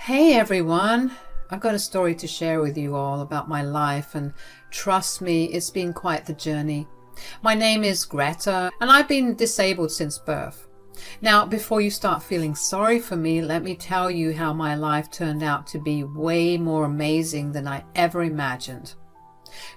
Hey everyone, I've got a story to share with you all about my life, and trust me, it's been quite the journey. My name is Greta and I've been disabled since birth. Now, before you start feeling sorry for me, let me tell you how my life turned out to be way more amazing than I ever imagined.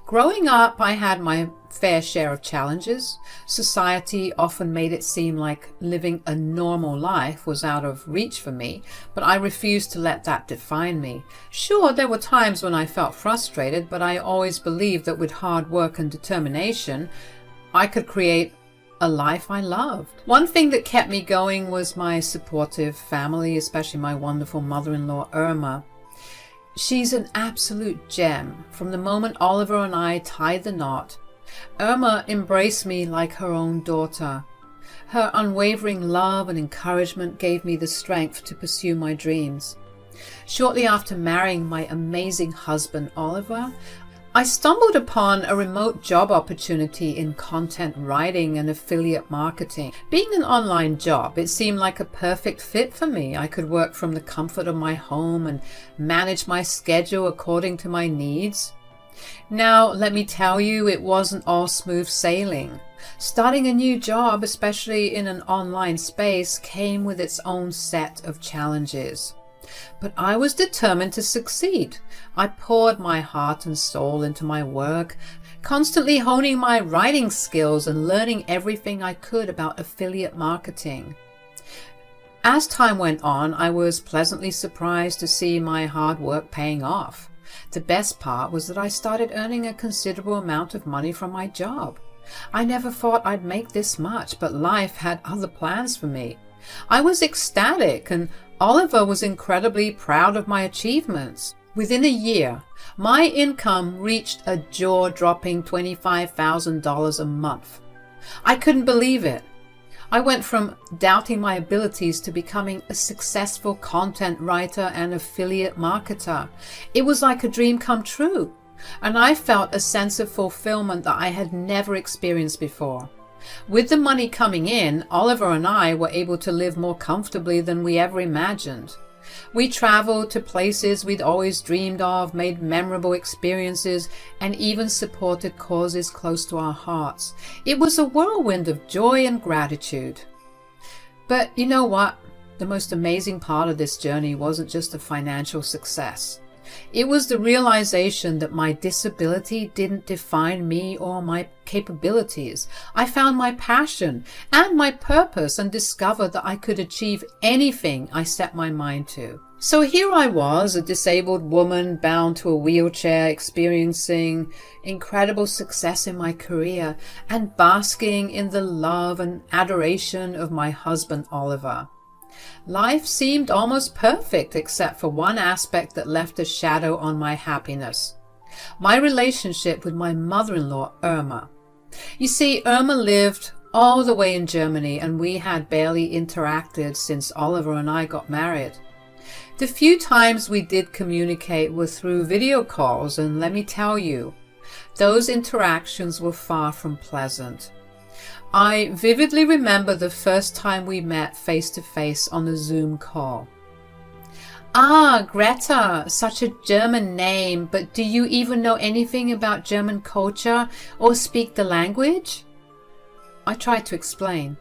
Growing up, I had my fair share of challenges. Society often made it seem like living a normal life was out of reach for me, but I refused to let that define me. Sure, there were times when I felt frustrated, but I always believed that with hard work and determination, I could create a life I loved. One thing that kept me going was my supportive family, especially my wonderful mother-in-law, Irma. She's an absolute gem. From the moment Oliver and I tied the knot, Irma embraced me like her own daughter. Her unwavering love and encouragement gave me the strength to pursue my dreams. Shortly after marrying my amazing husband, Oliver, I stumbled upon a remote job opportunity in content writing and affiliate marketing. Being an online job, it seemed like a perfect fit for me. I could work from the comfort of my home and manage my schedule according to my needs. Now, let me tell you, it wasn't all smooth sailing. Starting a new job, especially in an online space, came with its own set of challenges. But I was determined to succeed. I poured my heart and soul into my work, constantly honing my writing skills and learning everything I could about affiliate marketing. As time went on, I was pleasantly surprised to see my hard work paying off. The best part was that I started earning a considerable amount of money from my job. I never thought I'd make this much, but life had other plans for me. I was ecstatic, and Oliver was incredibly proud of my achievements. Within a year, my income reached a jaw-dropping $25,000 a month. I couldn't believe it. I went from doubting my abilities to becoming a successful content writer and affiliate marketer. It was like a dream come true, and I felt a sense of fulfillment that I had never experienced before. With the money coming in, Oliver and I were able to live more comfortably than we ever imagined. We traveled to places we'd always dreamed of, made memorable experiences, and even supported causes close to our hearts. It was a whirlwind of joy and gratitude. But you know what? The most amazing part of this journey wasn't just a financial success. It was the realization that my disability didn't define me or my capabilities. I found my passion and my purpose and discovered that I could achieve anything I set my mind to. So here I was, a disabled woman bound to a wheelchair, experiencing incredible success in my career and basking in the love and adoration of my husband, Oliver. Life seemed almost perfect except for one aspect that left a shadow on my happiness. My relationship with my mother-in-law, Irma. You see, Irma lived all the way in Germany, and we had barely interacted since Oliver and I got married. The few times we did communicate were through video calls, and let me tell you, those interactions were far from pleasant. I vividly remember the first time we met face-to-face on a Zoom call. Ah, Greta, such a German name, but do you even know anything about German culture or speak the language? I tried to explain.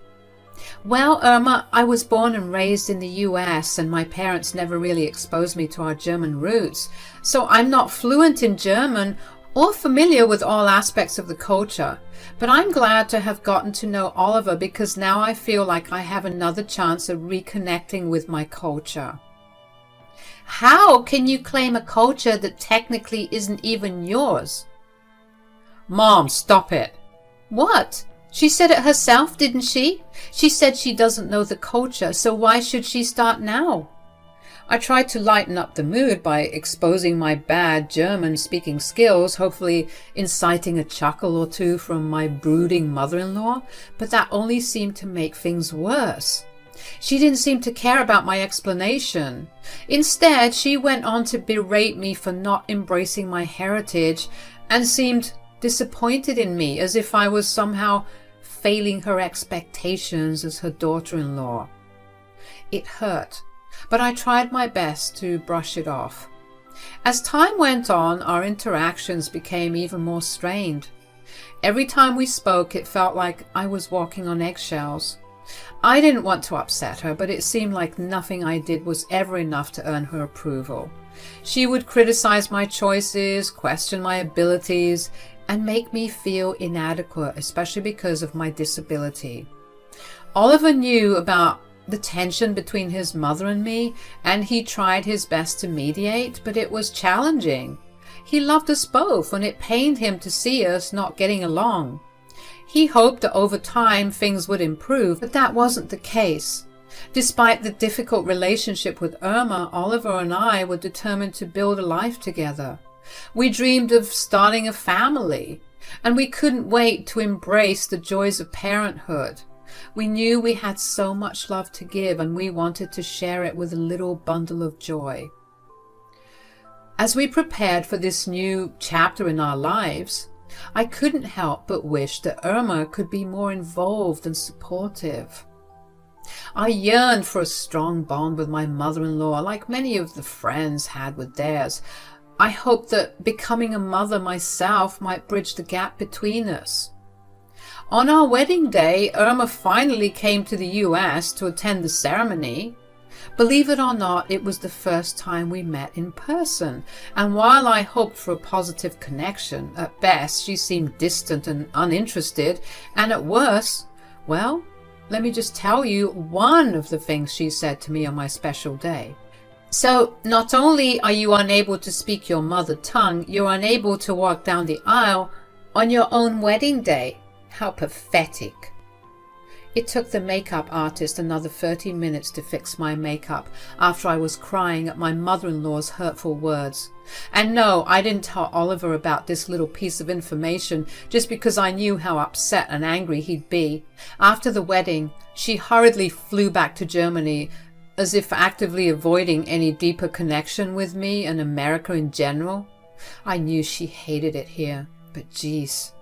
Well, Irma, I was born and raised in the US, and my parents never really exposed me to our German roots, so I'm not fluent in German or familiar with all aspects of the culture, but I'm glad to have gotten to know Oliver because now I feel like I have another chance of reconnecting with my culture. How can you claim a culture that technically isn't even yours? Mom, stop it. What? She said it herself, didn't she? She said she doesn't know the culture, so why should she start now? I tried to lighten up the mood by exposing my bad German-speaking skills, hopefully inciting a chuckle or two from my brooding mother-in-law, but that only seemed to make things worse. She didn't seem to care about my explanation. Instead, she went on to berate me for not embracing my heritage and seemed disappointed in me, as if I was somehow failing her expectations as her daughter-in-law. It hurt. but I tried my best to brush it off. As time went on, our interactions became even more strained. Every time we spoke, it felt like I was walking on eggshells. I didn't want to upset her, but it seemed like nothing I did was ever enough to earn her approval. She would criticize my choices, question my abilities, and make me feel inadequate, especially because of my disability. Oliver knew about the tension between his mother and me, and he tried his best to mediate, but it was challenging. He loved us both, and it pained him to see us not getting along. He hoped that over time things would improve, but that wasn't the case. Despite the difficult relationship with Irma, Oliver and I were determined to build a life together. We dreamed of starting a family, and we couldn't wait to embrace the joys of parenthood. We knew we had so much love to give, and we wanted to share it with a little bundle of joy. As we prepared for this new chapter in our lives, I couldn't help but wish that Irma could be more involved and supportive. I yearned for a strong bond with my mother-in-law, like many of the friends had with theirs. I hoped that becoming a mother myself might bridge the gap between us. On our wedding day, Irma finally came to the US to attend the ceremony. Believe it or not, it was the first time we met in person, and while I hoped for a positive connection, at best she seemed distant and uninterested, and at worst, well, let me just tell you one of the things she said to me on my special day. So, not only are you unable to speak your mother tongue, you're unable to walk down the aisle on your own wedding day. How pathetic. It took the makeup artist another 30 minutes to fix my makeup after I was crying at my mother-in-law's hurtful words. And no, I didn't tell Oliver about this little piece of information just because I knew how upset and angry he'd be. After the wedding, she hurriedly flew back to Germany, as if actively avoiding any deeper connection with me and America in general. I knew she hated it here, but geez.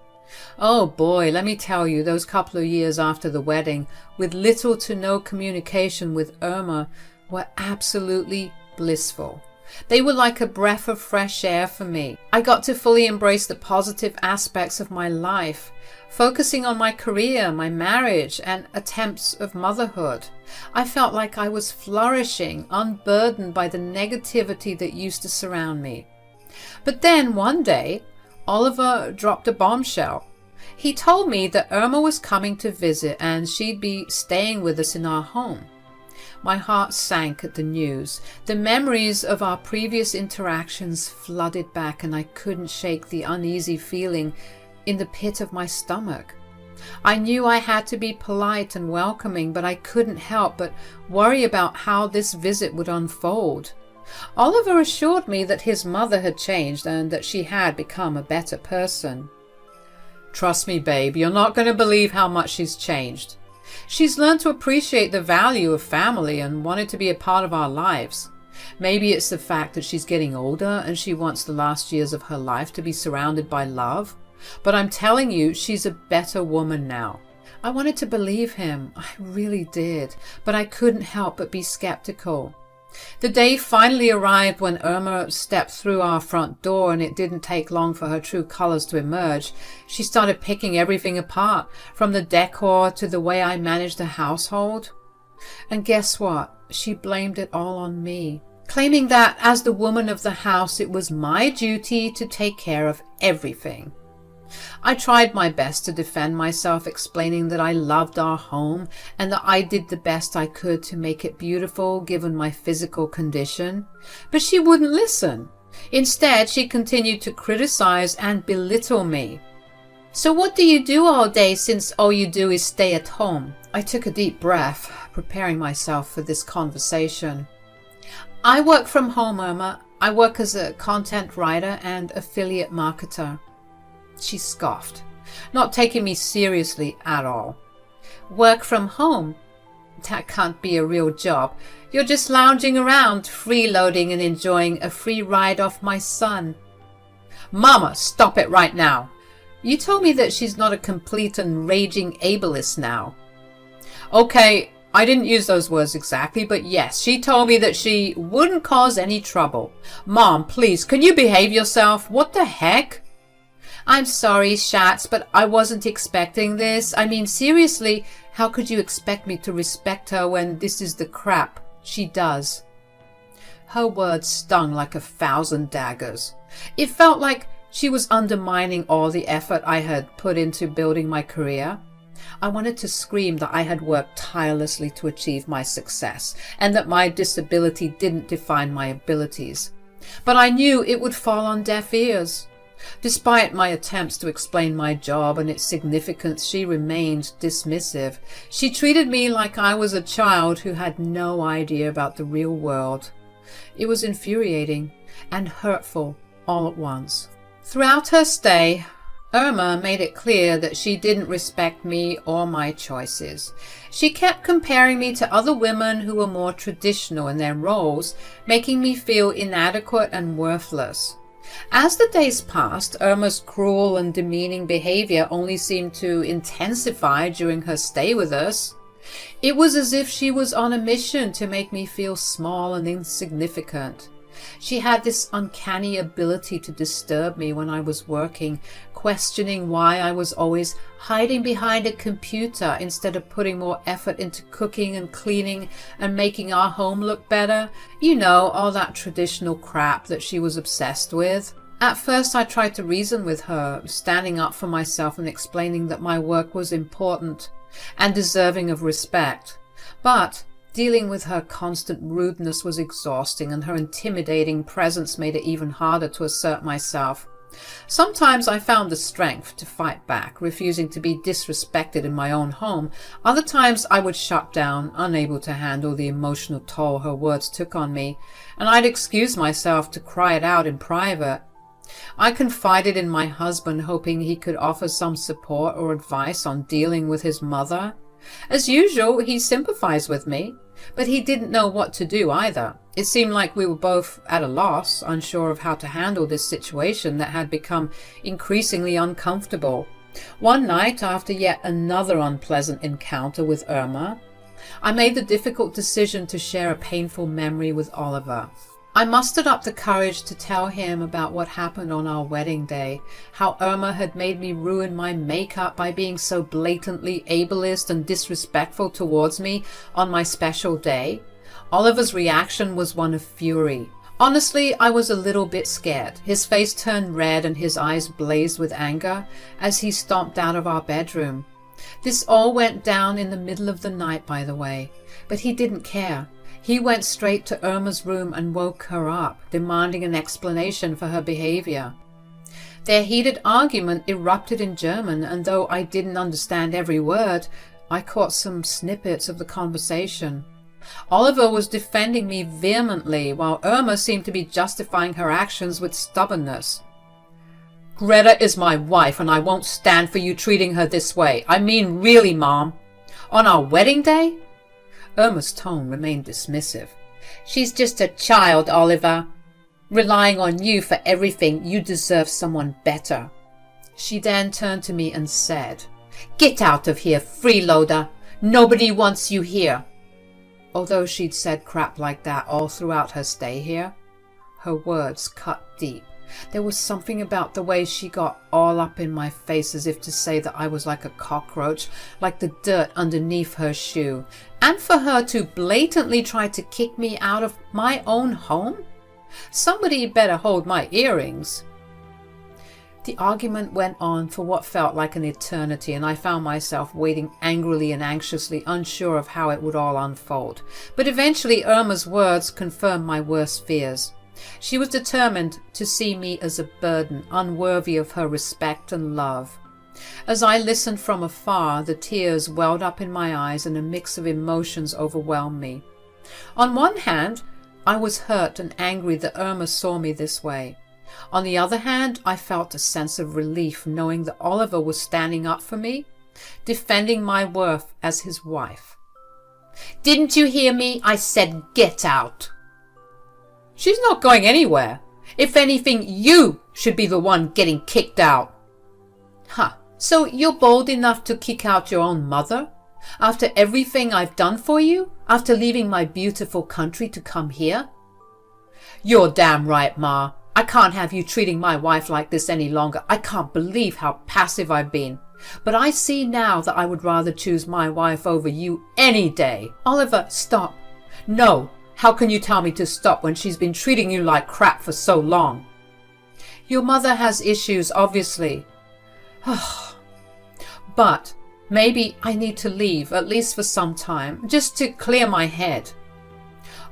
Oh boy, let me tell you, those couple of years after the wedding, with little to no communication with Irma, were absolutely blissful. They were like a breath of fresh air for me. I got to fully embrace the positive aspects of my life, focusing on my career, my marriage, and attempts of motherhood. I felt like I was flourishing, unburdened by the negativity that used to surround me. But then one day, Oliver dropped a bombshell. He told me that Irma was coming to visit and she'd be staying with us in our home. My heart sank at the news. The memories of our previous interactions flooded back, and I couldn't shake the uneasy feeling in the pit of my stomach. I knew I had to be polite and welcoming, but I couldn't help but worry about how this visit would unfold. Oliver assured me that his mother had changed and that she had become a better person. Trust me, babe, you're not going to believe how much she's changed. She's learned to appreciate the value of family and wanted to be a part of our lives. Maybe it's the fact that she's getting older and she wants the last years of her life to be surrounded by love. But I'm telling you, she's a better woman now. I wanted to believe him. I really did. But I couldn't help but be skeptical. The day finally arrived when Irma stepped through our front door, and it didn't take long for her true colors to emerge. She started picking everything apart, from the decor to the way I managed the household. And guess what? She blamed it all on me, claiming that as the woman of the house, it was my duty to take care of everything. I tried my best to defend myself, explaining that I loved our home and that I did the best I could to make it beautiful given my physical condition. But she wouldn't listen. Instead, she continued to criticize and belittle me. So what do you do all day since all you do is stay at home? I took a deep breath, preparing myself for this conversation. I work from home, Irma. I work as a content writer and affiliate marketer. She scoffed, not taking me seriously at all. Work from home? That can't be a real job. You're just lounging around, freeloading and enjoying a free ride off my son. Mama, stop it right now. You told me that she's not a complete and raging ableist now. Okay, I didn't use those words exactly, but yes, she told me that she wouldn't cause any trouble. Mom, please, can you behave yourself? What the heck? I'm sorry, Schatz, but I wasn't expecting this. I mean, seriously, how could you expect me to respect her when this is the crap she does? Her words stung like 1,000 daggers. It felt like she was undermining all the effort I had put into building my career. I wanted to scream that I had worked tirelessly to achieve my success and that my disability didn't define my abilities. But I knew it would fall on deaf ears. Despite my attempts to explain my job and its significance, she remained dismissive. She treated me like I was a child who had no idea about the real world. It was infuriating and hurtful all at once. Throughout her stay, Irma made it clear that she didn't respect me or my choices. She kept comparing me to other women who were more traditional in their roles, making me feel inadequate and worthless. As the days passed, Irma's cruel and demeaning behavior only seemed to intensify during her stay with us. It was as if she was on a mission to make me feel small and insignificant. She had this uncanny ability to disturb me when I was working, questioning why I was always hiding behind a computer instead of putting more effort into cooking and cleaning and making our home look better. You know, all that traditional crap that she was obsessed with. At first I tried to reason with her, standing up for myself and explaining that my work was important and deserving of respect. But dealing with her constant rudeness was exhausting, and her intimidating presence made it even harder to assert myself. Sometimes I found the strength to fight back, refusing to be disrespected in my own home. Other times I would shut down, unable to handle the emotional toll her words took on me, and I'd excuse myself to cry it out in private. I confided in my husband, hoping he could offer some support or advice on dealing with his mother. As usual, he sympathized with me, but he didn't know what to do either. It seemed like we were both at a loss, unsure of how to handle this situation that had become increasingly uncomfortable. One night, after yet another unpleasant encounter with Irma, I made the difficult decision to share a painful memory with Oliver. I mustered up the courage to tell him about what happened on our wedding day, how Irma had made me ruin my makeup by being so blatantly ableist and disrespectful towards me on my special day. Oliver's reaction was one of fury. Honestly, I was a little bit scared. His face turned red and his eyes blazed with anger as he stomped out of our bedroom. This all went down in the middle of the night, by the way, but he didn't care. He went straight to Irma's room and woke her up, demanding an explanation for her behavior. Their heated argument erupted in German, and though I didn't understand every word, I caught some snippets of the conversation. Oliver was defending me vehemently, while Irma seemed to be justifying her actions with stubbornness. Greta is my wife, and I won't stand for you treating her this way. I mean, really, Mom. On our wedding day? Irma's tone remained dismissive. She's just a child, Oliver. Relying on you for everything, you deserve someone better. She then turned to me and said, Get out of here, freeloader. Nobody wants you here. Although she'd said crap like that all throughout her stay here, her words cut deep. There was something about the way she got all up in my face, as if to say that I was like a cockroach, like the dirt underneath her shoe. And for her to blatantly try to kick me out of my own home? Somebody better hold my earrings. The argument went on for what felt like an eternity, and I found myself waiting angrily and anxiously, unsure of how it would all unfold. But eventually Irma's words confirmed my worst fears. She was determined to see me as a burden, unworthy of her respect and love. As I listened from afar, the tears welled up in my eyes and a mix of emotions overwhelmed me. On one hand, I was hurt and angry that Irma saw me this way. On the other hand, I felt a sense of relief knowing that Oliver was standing up for me, defending my worth as his wife. Didn't you hear me? I said get out. She's not going anywhere. If anything, you should be the one getting kicked out. So you're bold enough to kick out your own mother? After everything I've done for you? After leaving my beautiful country to come here? You're damn right, Ma. I can't have you treating my wife like this any longer. I can't believe how passive I've been. But I see now that I would rather choose my wife over you any day. Oliver, stop. No. How can you tell me to stop when she's been treating you like crap for so long? Your mother has issues, obviously. But maybe I need to leave, at least for some time, just to clear my head.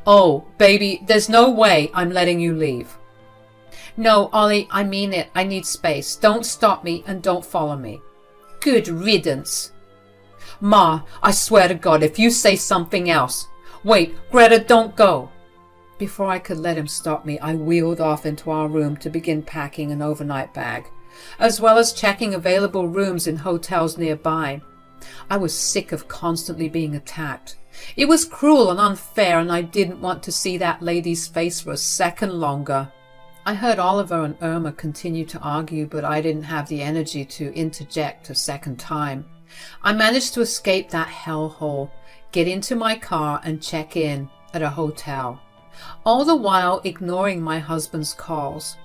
Oh, baby, there's no way I'm letting you leave. No, Ollie, I mean it. I need space. Don't stop me and don't follow me. Good riddance. Ma, I swear to God, if you say something else. Wait, Greta, don't go. Before I could let him stop me, I wheeled off into our room to begin packing an overnight bag, as well as checking available rooms in hotels nearby. I was sick of constantly being attacked. It was cruel and unfair, and I didn't want to see that lady's face for a second longer. I heard Oliver and Irma continue to argue, but I didn't have the energy to interject a second time. I managed to escape that hellhole, get into my car and check in at a hotel, all the while ignoring my husband's calls.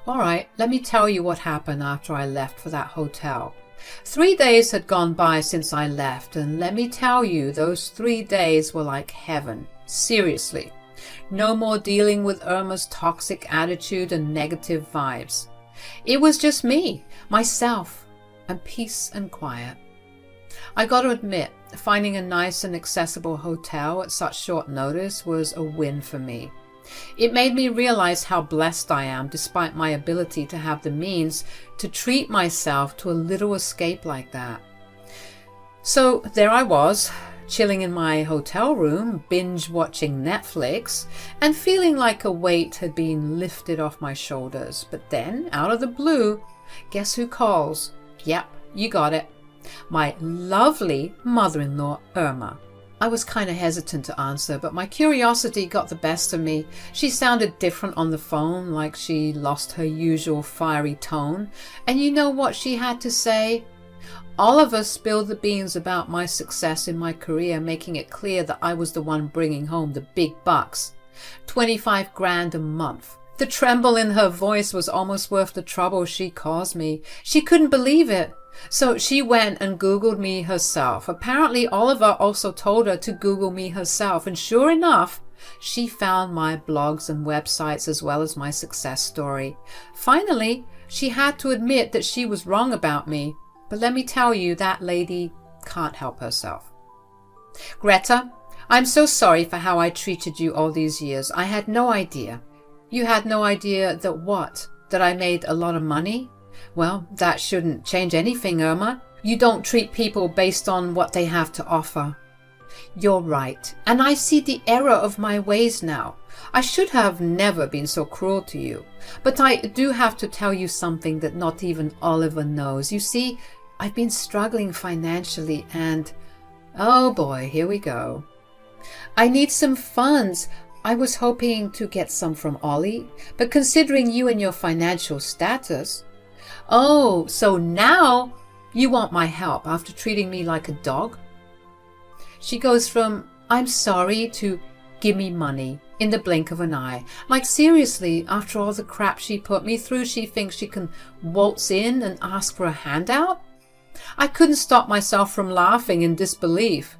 All right, let me tell you what happened after I left for that hotel. 3 days had gone by since I left, and let me tell you, those 3 days were like heaven. Seriously. No more dealing with Irma's toxic attitude and negative vibes. It was just me, myself, and peace and quiet. I got to admit, finding a nice and accessible hotel at such short notice was a win for me. It made me realize how blessed I am, despite my ability to have the means to treat myself to a little escape like that. So there I was, chilling in my hotel room, binge-watching Netflix, and feeling like a weight had been lifted off my shoulders. But then, out of the blue, guess who calls? Yep, you got it. My lovely mother-in-law, Irma. I was kind of hesitant to answer, but my curiosity got the best of me. She sounded different on the phone, like she lost her usual fiery tone. And you know what she had to say? Oliver spilled the beans about my success in my career, making it clear that I was the one bringing home the big bucks. 25 grand a month. The tremble in her voice was almost worth the trouble she caused me. She couldn't believe it. So she went and Googled me herself. Apparently Oliver also told her to Google me herself, and sure enough, she found my blogs and websites as well as my success story. Finally, she had to admit that she was wrong about me. But let me tell you, that lady can't help herself. Greta, I'm so sorry for how I treated you all these years. I had no idea. You had no idea that what? That I made a lot of money? Well, that shouldn't change anything, Irma. You don't treat people based on what they have to offer. You're right, and I see the error of my ways now. I should have never been so cruel to you. But I do have to tell you something that not even Oliver knows. You see, I've been struggling financially and... oh boy, here we go. I need some funds. I was hoping to get some from Ollie, but considering you and your financial status... Oh, so now you want my help after treating me like a dog? She goes from, I'm sorry, to give me money in the blink of an eye. Like seriously, after all the crap she put me through, she thinks she can waltz in and ask for a handout? I couldn't stop myself from laughing in disbelief.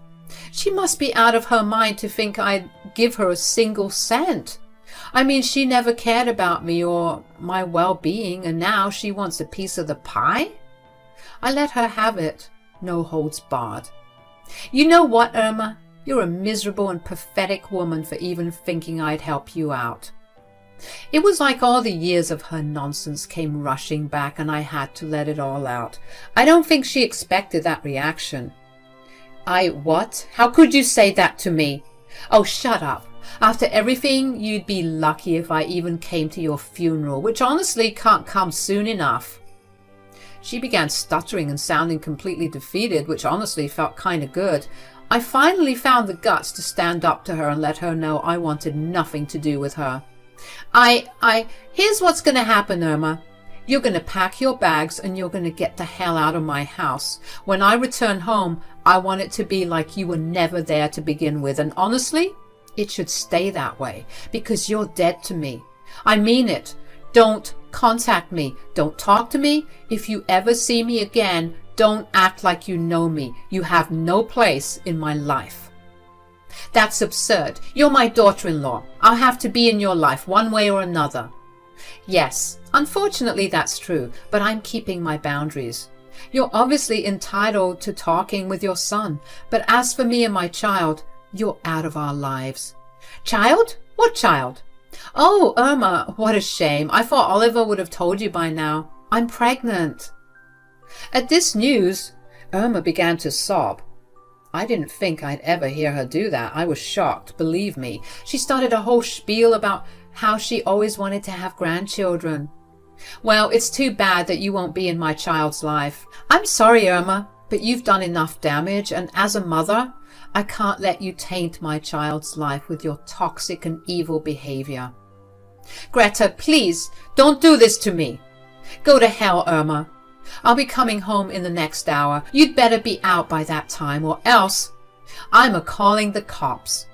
She must be out of her mind to think I'd give her a single cent. I mean, she never cared about me or my well-being, and now she wants a piece of the pie? I let her have it, no holds barred. You know what, Irma? You're a miserable and pathetic woman for even thinking I'd help you out. It was like all the years of her nonsense came rushing back, and I had to let it all out. I don't think she expected that reaction. What? How could you say that to me? Oh, shut up. After everything, you'd be lucky if I even came to your funeral, which honestly can't come soon enough. She began stuttering and sounding completely defeated, which honestly felt kind of good. I finally found the guts to stand up to her and let her know I wanted nothing to do with her. Here's what's going to happen, Irma. You're going to pack your bags and you're going to get the hell out of my house. When I return home, I want it to be like you were never there to begin with. And honestly, it should stay that way because you're dead to me. I mean it. Don't contact me. Don't talk to me. If you ever see me again, don't act like you know me. You have no place in my life. That's absurd. You're my daughter-in-law. I'll have to be in your life one way or another. Yes, unfortunately that's true, but I'm keeping my boundaries. You're obviously entitled to talking with your son, but as for me and my child, you're out of our lives. Child? What child? Oh, Irma, what a shame. I thought Oliver would have told you by now. I'm pregnant. At this news, Irma began to sob. I didn't think I'd ever hear her do that. I was shocked, believe me. She started a whole spiel about how she always wanted to have grandchildren. Well, it's too bad that you won't be in my child's life. I'm sorry, Irma, but you've done enough damage, and as a mother, I can't let you taint my child's life with your toxic and evil behavior. Greta, please, don't do this to me. Go to hell, Irma. I'll be coming home in the next hour. You'd better be out by that time, or else I'm a-calling the cops.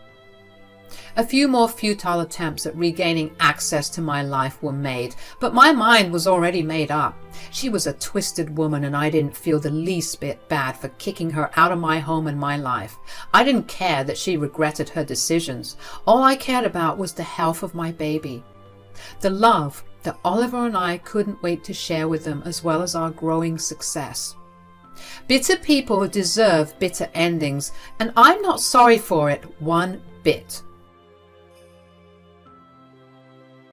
A few more futile attempts at regaining access to my life were made, but my mind was already made up. She was a twisted woman, and I didn't feel the least bit bad for kicking her out of my home and my life. I didn't care that she regretted her decisions. All I cared about was the health of my baby. The love that Oliver and I couldn't wait to share with them, as well as our growing success. Bitter people deserve bitter endings, and I'm not sorry for it one bit.